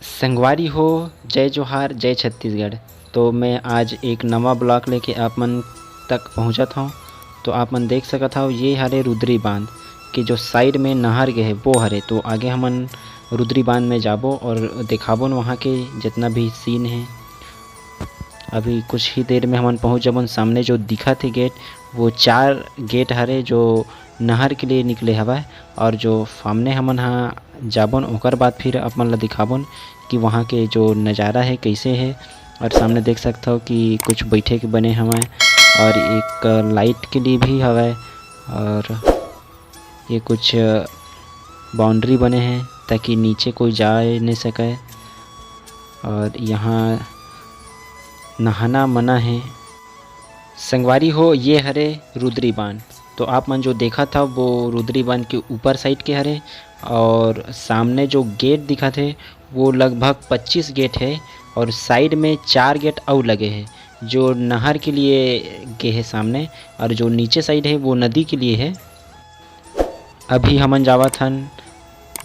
संगवारी हो, जय जोहार, जय छत्तीसगढ़। तो मैं आज एक नवा ब्लॉग लेके आप मन तक पहुँचत हूँ। तो आप मन देख सकत हव ये हरे रुद्री बांध के जो साइड में नहर गे है वो हरे। तो आगे हमन रुद्री बांध में जाबो और दिखाबो वहाँ के जितना भी सीन है। अभी कुछ ही देर में हमन पहुँच जाबो। सामने जो दिखत है गेट वो 4 गेट हरे जो नहर के लिए निकले हवय। और जो सामने हमन हाँ जाबोन ओकर बाद फिर अपन ला दिखाबोन कि वहाँ के जो नज़ारा है कैसे है। और सामने देख सकते हो कि कुछ बैठे के बने हवय और एक लाइट के लिए भी हवय। और ये कुछ बाउंड्री बने हैं ताकि नीचे कोई जा नहीं सके। और यहाँ नहाना मना है। संगवारी हो, ये हरे रुद्री बांध। तो आप मन जो देखा था वो रुद्री बांध के ऊपर साइड के हरे। और सामने जो गेट दिखा थे वो लगभग 25 गेट है। और साइड में 4 गेट और लगे हैं जो नहर के लिए गे है सामने। और जो नीचे साइड है वो नदी के लिए है। अभी हमन जावत हन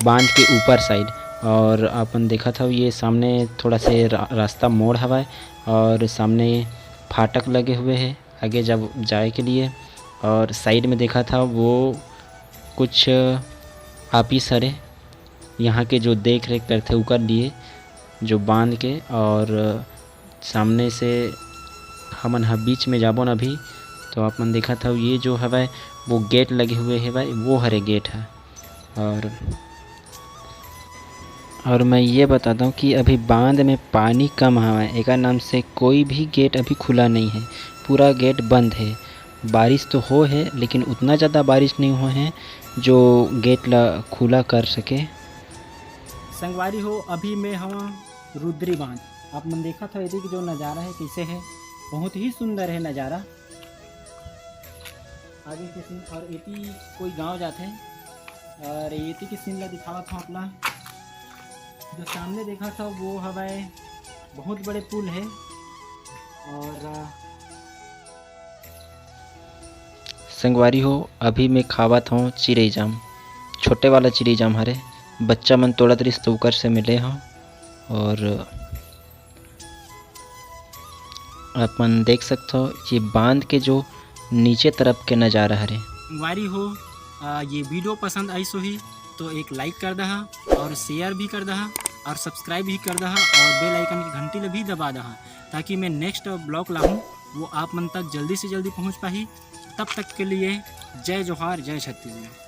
बांध के ऊपर साइड। और अपन देखा था ये सामने थोड़ा से रास्ता मोड़ हवा है। और सामने फाटक लगे हुए हैं आगे जब जाए के लिए। और साइड में देखा था वो कुछ ऑफिस हरे यहाँ के जो देख रेख करते उकर लिए जो बांध के। और सामने से हमन बीच में जाबो न अभी। तो आप मन देखा था ये जो हवा वो गेट लगे हुए है भाई वो हरे गेट है। और मैं ये बताता हूँ कि अभी बांध में पानी कम है। एक नाम से कोई भी गेट अभी खुला नहीं है, पूरा गेट बंद है। बारिश तो हो है लेकिन उतना ज़्यादा बारिश नहीं हुआ है जो गेट ला खुला कर सके। संगवारी हो, अभी मैं हवा रुद्री बांध। आप मन देखा था यदि जो नज़ारा है कैसे है, बहुत ही सुंदर है नज़ारा। आगे के सीन और एती कोई गांव जाते हैं और एती के सीन ला दिखावा था अपना। जो सामने देखा था वो हवाए बहुत बड़े पुल है। और संगवारी हो, अभी मैं खावत हूँ चिड़ई जाम, छोटे वाला चिड़ई जाम हरे। बच्चा मन तोड़त रहिस तो ओकर से मिले हूँ। और अपन देख सकते हो ये बांध के जो नीचे तरफ के नज़ारा हरे। संगवारी हो, ये वीडियो पसंद आई सो ही तो एक लाइक कर दहा और शेयर भी कर दहा और सब्सक्राइब भी कर दहा और बेल आइकन की घंटी भी दबा दहा ताकि मैं नेक्स्ट ब्लॉग लाऊं वो आप मन तक जल्दी से जल्दी पहुंच पाही। तब तक के लिए जय जोहार, जय छत्तीसगढ़।